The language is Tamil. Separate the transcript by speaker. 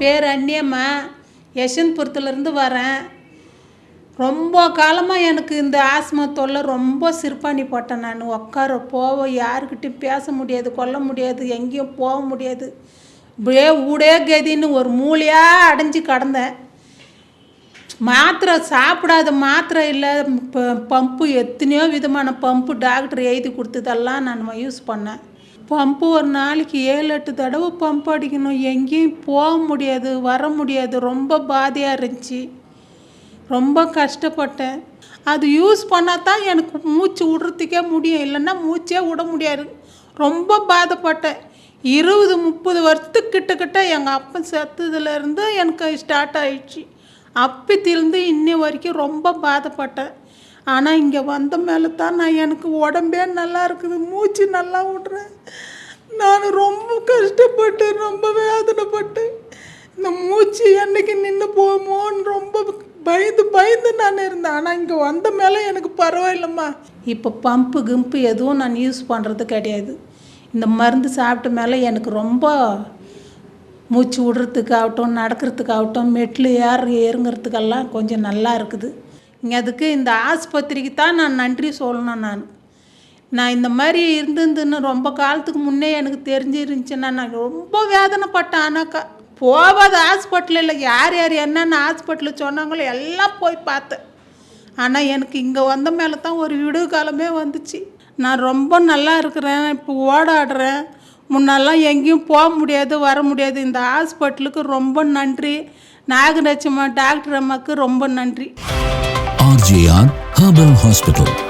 Speaker 1: பேர் அண்ணியம்மா, யஷ்வந்த்புரத்துலேருந்து வரேன். ரொம்ப காலமாக எனக்கு இந்த ஆஸ்மா தொல்லை ரொம்ப சிறுபாணி போட்டேன். நான் உட்கார போக யாருக்கிட்டையும் பேச முடியாது, கொல்ல முடியாது, எங்கேயும் போக முடியாது. இப்படியே ஊடே கதின்னு ஒரு மூலையாக அடைஞ்சி கிடந்தேன். மாத்திரை சாப்பிடாத மாத்திரை இல்லை, பம்பு எத்தனையோ விதமான பம்பு டாக்டர் எழுதி கொடுத்ததெல்லாம் நான் யூஸ் பண்ணேன். பம்பு ஒரு நாளைக்கு 7-8 தடவை பம்பு அடிக்கணும். எங்கேயும் போக முடியாது, வர முடியாது. ரொம்ப பாதையாக இருந்துச்சு. ரொம்ப கஷ்டப்பட்டேன். அது யூஸ் பண்ணால் தான் எனக்கு மூச்சு விடுறதுக்கே முடியும், இல்லைன்னா மூச்சே விட முடியாது. ரொம்ப பாதைப்பட்டேன். 20-30 வருஷத்துக்கு கிட்டக்கிட்ட எங்கள் அப்பன் செத்ததுலேருந்து எனக்கு ஸ்டார்ட் ஆயிடுச்சு. அப்பத்திலேருந்து இன்னி வரைக்கும் ரொம்ப பாதைப்பட்டேன். ஆனால் இங்கே வந்த மேலே தான் எனக்கு உடம்பே நல்லா இருக்குது, மூச்சு நல்லா விட்றேன். நான் ரொம்ப கஷ்டப்பட்டேன், ரொம்ப வேதனைப்பட்டேன். இந்த மூச்சு என்றைக்கு நின்று போகுமோன்னு ரொம்ப பயந்து நான் இருந்தேன். ஆனால் இங்கே வந்த மேலே எனக்கு பரவாயில்லம்மா. இப்போ பம்பு கிம்பு எதுவும் நான் யூஸ் பண்ணுறது கிடையாது. இந்த மருந்து சாப்பிட்ட மேலே எனக்கு ரொம்ப மூச்சு விடுறதுக்காகட்டும், நடக்கிறதுக்காகட்டும், மெட்டில் இறங்குறதுக்கெல்லாம் கொஞ்சம் நல்லா இருக்குது. அதுக்கு இந்த ஆஸ்பத்திரிக்கு தான் நான் நன்றி சொல்லணும். நான் இந்த மாதிரி இருந்துன்னு ரொம்ப காலத்துக்கு முன்னே எனக்கு தெரிஞ்சிருந்துச்சுன்னா நான் ரொம்ப வேதனைப்பட்டேன். ஆனாக்கா போகாத ஹாஸ்பிட்டல் இல்லை, யார் என்னென்ன ஹாஸ்பிட்டலில் சொன்னாங்களோ எல்லாம் போய் பார்த்தேன். ஆனால் எனக்கு இங்கே வந்த மேலே தான் ஒரு விடுவு காலமே வந்துச்சு. நான் ரொம்ப நல்லா இருக்கிறேன், இப்போ ஓடாடுறேன். முன்னெல்லாம் எங்கேயும் போக முடியாது, வர முடியாது. இந்த ஹாஸ்பிட்டலுக்கு ரொம்ப நன்றி. நாகலட்சுமா டாக்டர் அம்மாவுக்கு ரொம்ப நன்றி.
Speaker 2: RJR Herbal Hospital.